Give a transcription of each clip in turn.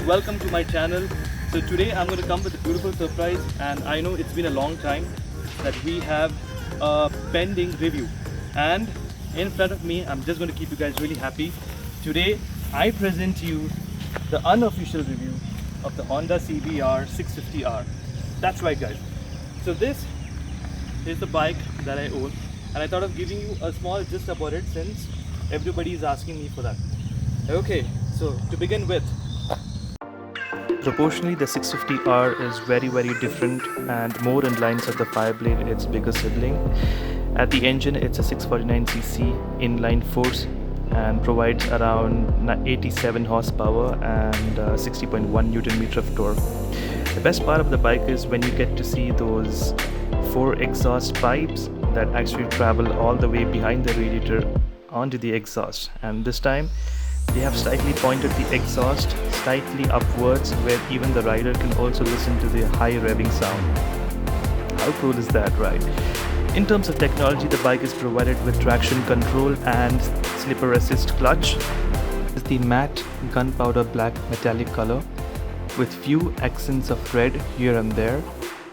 welcome to my channel. So today I'm going to come with a beautiful surprise, and I know it's been a long time that we have a pending review, and in front of me I'm just going to keep you guys really happy. Today I present to you the unofficial review of the Honda CBR 650R. That's right guys. So this is the bike that I own, and I thought of giving you a small gist about it since everybody is asking me for that. Okay, so to begin with, proportionally the 650R is very different and more in lines of the Fireblade, its bigger sibling. At the engine it's a 649cc inline force and provides around 87 horsepower and 60.1 Newton meter of torque. The best part of the bike is when you get to see those 4 exhaust pipes that actually travel all the way behind the radiator onto the exhaust, and this time they have slightly pointed the exhaust slightly upwards where even the rider can also listen to the high revving sound. How cool is that, right? In terms of technology, the bike is provided with traction control and slipper assist clutch. It's the matte gunpowder black metallic color with few accents of red here and there,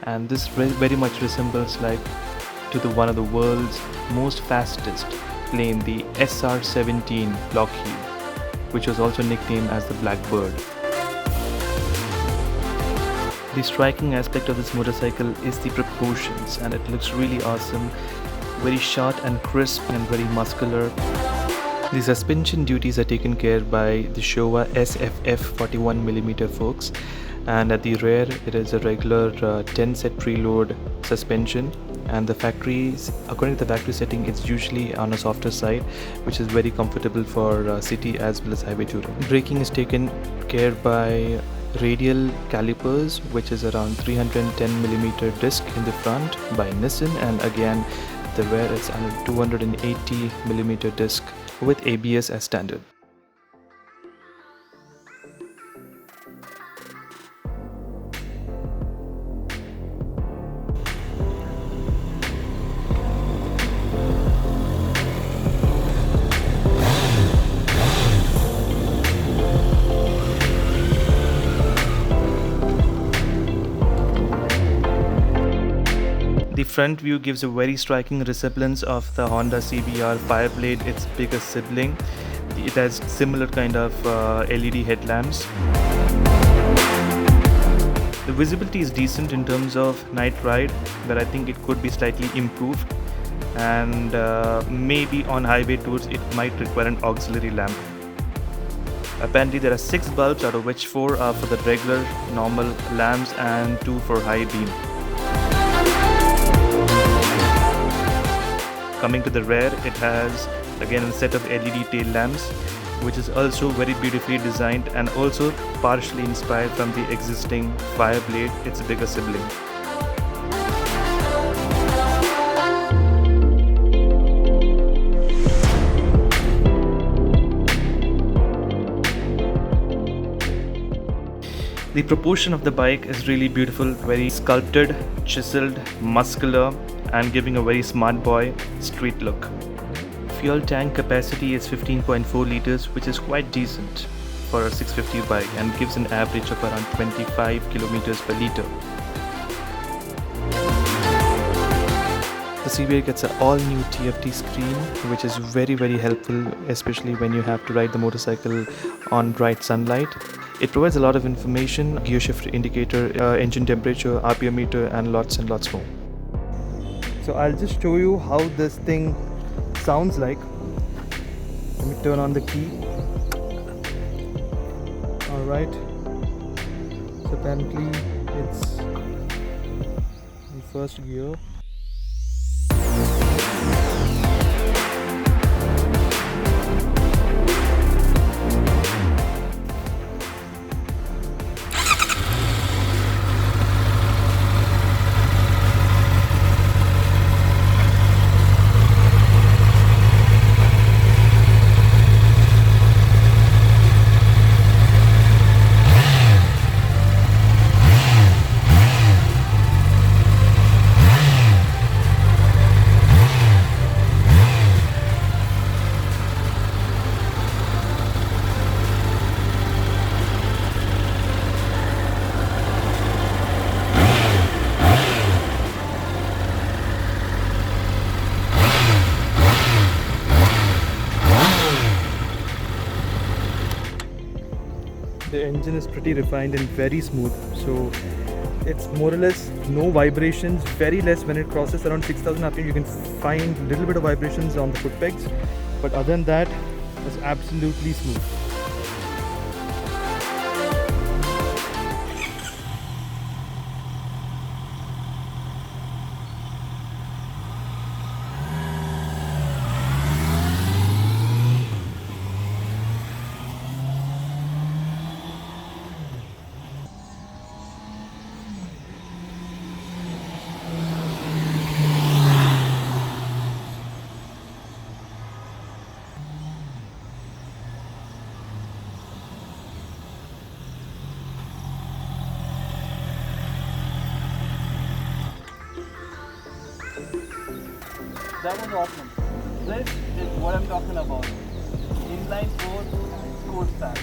and this very much resembles to the one of the world's most fastest plane, the SR-17 Lockheed, which was also nicknamed as the Blackbird. The striking aspect of this motorcycle is the proportions, and it looks really awesome, very short and crisp and very muscular. The suspension duties are taken care by the Showa SFF 41mm forks, and at the rear it is a regular 10 set preload suspension, and according to the factory setting, it's usually on a softer side, which is very comfortable for city as well as highway touring. Braking is taken care by radial calipers, which is around 310mm disc in the front by Nissan, and again the rear is on a 280mm disc with ABS as standard. The front view gives a very striking resemblance of the Honda CBR Fireblade, its biggest sibling. It has similar kind of LED headlamps. The visibility is decent in terms of night ride, but I think it could be slightly improved, and maybe on highway tours it might require an auxiliary lamp. Apparently there are 6 bulbs, out of which 4 are for the regular normal lamps and 2 for high beam. Coming to the rear, it has again a set of LED tail lamps, which is also very beautifully designed and also partially inspired from the existing Fireblade, its bigger sibling. The proportion of the bike is really beautiful, very sculpted, chiseled, muscular, and giving a very smart boy street look. Fuel tank capacity is 15.4 liters, which is quite decent for a 650 bike and gives an average of around 25 kilometers per liter. The CBR gets an all-new TFT screen, which is very helpful, especially when you have to ride the motorcycle on bright sunlight. It provides a lot of information, gear shift indicator, engine temperature, RPM meter, and lots more. So I'll just show you how this thing sounds like. Let me turn on the key. Alright. So apparently it's in first gear. The engine is pretty refined and very smooth, so it's more or less no vibrations, very less. When it crosses around 6000 RPM you can find a little bit of vibrations on the foot pegs, but other than that it's absolutely smooth. That was awesome. This is what I'm talking about. Inline 4 cold start.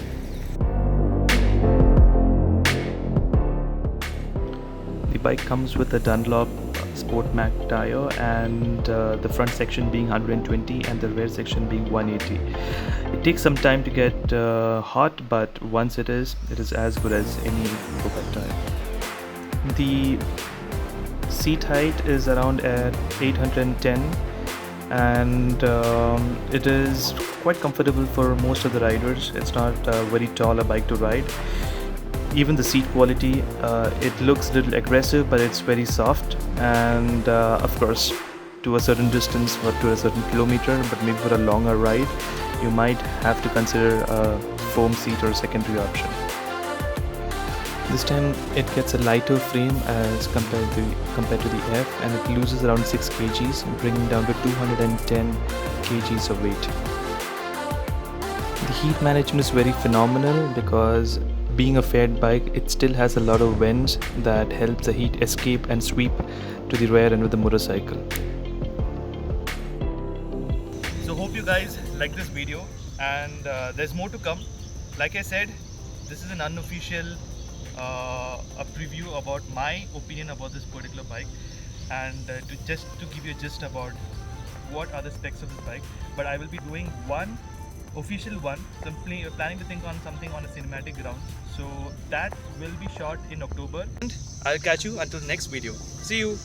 The bike comes with a Dunlop Sport Mac tire, and the front section being 120 and the rear section being 180. It takes some time to get hot, but once it is as good as any go-kart tire. The seat height is around at 810, and it is quite comfortable for most of the riders. It's not very tall a bike to ride. Even the seat quality, it looks a little aggressive, but it's very soft, and of course to a certain distance or to a certain kilometer, but maybe for a longer ride you might have to consider a foam seat or secondary option. This time it gets a lighter frame as compared to the F, and it loses around 6 kgs, bringing down to 210 kgs of weight. The heat management is very phenomenal because being a faired bike, it still has a lot of vents that helps the heat escape and sweep to the rear end of the motorcycle. So hope you guys like this video, and there's more to come. Like I said, this is an unofficial a preview about my opinion about this particular bike, and to give you a gist about what are the specs of this bike. But I will be doing one official one. So I'm planning to think on something on a cinematic ground, so that will be shot in October, and I'll catch you until the next video. See you.